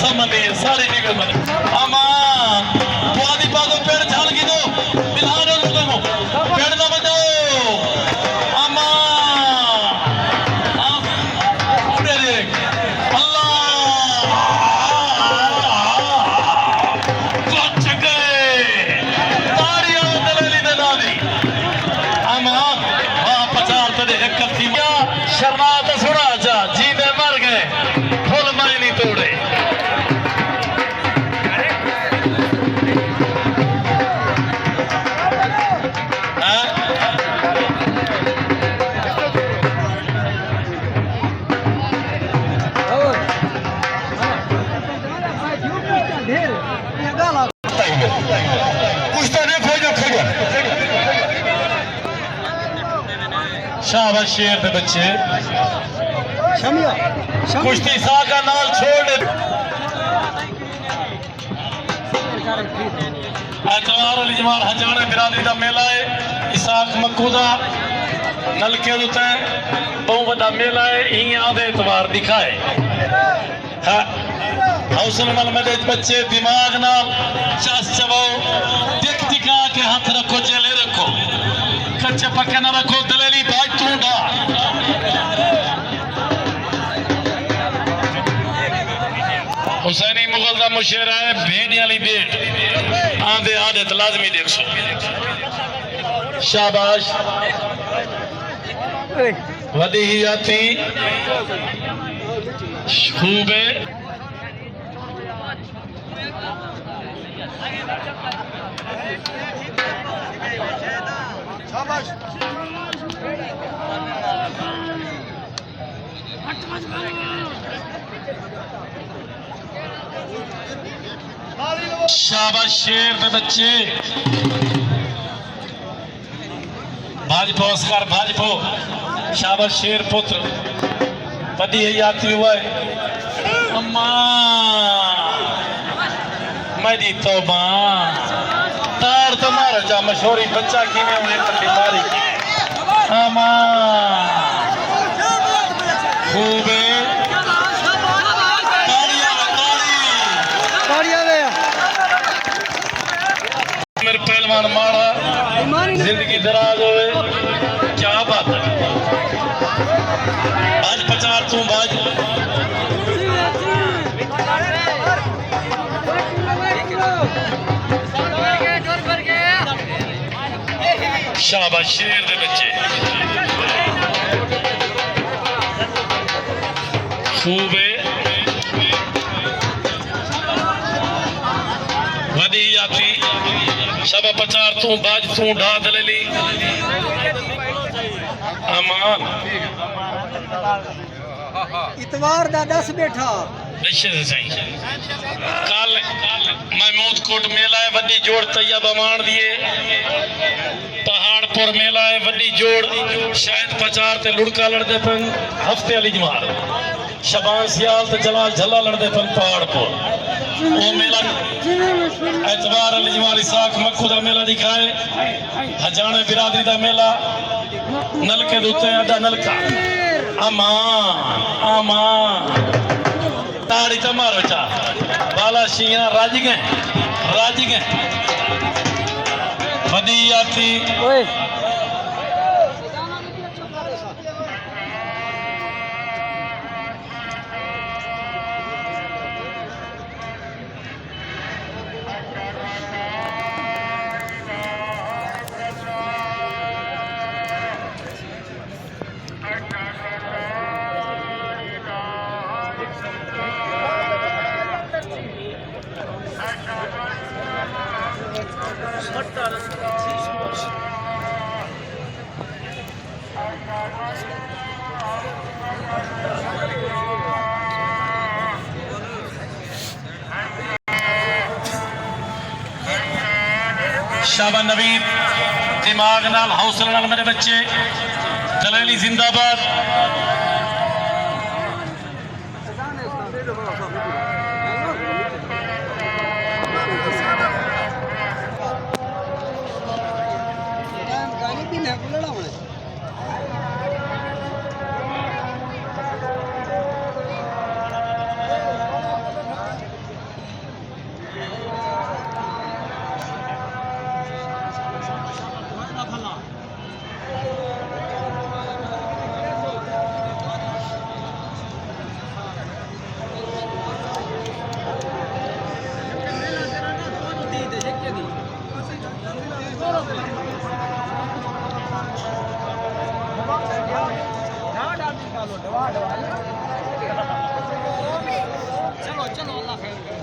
समने सारी निकल मने अमा बुआदी पागो पेड़ झाल की दो बिलानो लोगो पेड़ ना बजाओ अमा उड़े देख अल्लाह क्लच गए ताड़ियां दलेली दलाली अमा वहां पचार तड़े एक थी शर्मा तो सुना जा जीने मर गए फुल मरे नहीं तोड़े शाबाश शेर के बच्चे कुश्ती सा का नाल छोड़ एतवार अली जमाल हजाने बिरादरी का मेला है इसाक मक्कू का नलके उत्ते बहुत बड़ा मेला है इं आधे एतवार दिखाए हौसले नाल मेरे बच्चे दिमाग नाल चस चबाओ दिख दिखा के हाथ रखो चेले रखो कच्चे पक्के ना रखो दलेली बाज तूंडा हुसैनी मुगल का मुशेरा है भेड़ वाली भेड़ आंधे आदत लाजमी देख सो शाबाश वदी ही आती खूब है शाबाश शेर के बच्चे भाजपा oscar भाजपा शाबाश शेर पुत्र पदी है यात्री हुआ है अम्मा मेरी तौबा तार तुम्हारा जा मशहूरी बच्चा की में उन्हें पर बीमारी अम्मा खूब मेरे पहलवान मारा जिंदगी दराज होवे क्या बात है आज पचार तू बाज शाबाश शेर दे बच्चे खूब वदी यात्री सब पचार तू बाज तू ढा दलेली अमान इतवार दा 10 बैठा कल महमूद कोट मेला है वड्डी जोड़ तैयब अमान दिए पहाड़पुर मेला है वड्डी जोड़ शायद पचार ते लुड़का लड़दे पन हफ्ते अली जमाल शबान सियाल ते जलाल झला लड़दे पन पहाड़पुर वो मेला एतवार अली जमाल इसाक मक्खू दा मेला दिखाए हजाने बिरादरी दा मेला नलके दूते अदा नलका अमान अमान ताड़ी तो मारो चा बाला शिया राज गए वदी आती शाबा नवीद दिमाग नाल हौसले नाल मेरे बच्चे दलेली जिंदाबाद चलो अल्लाह खैर करे।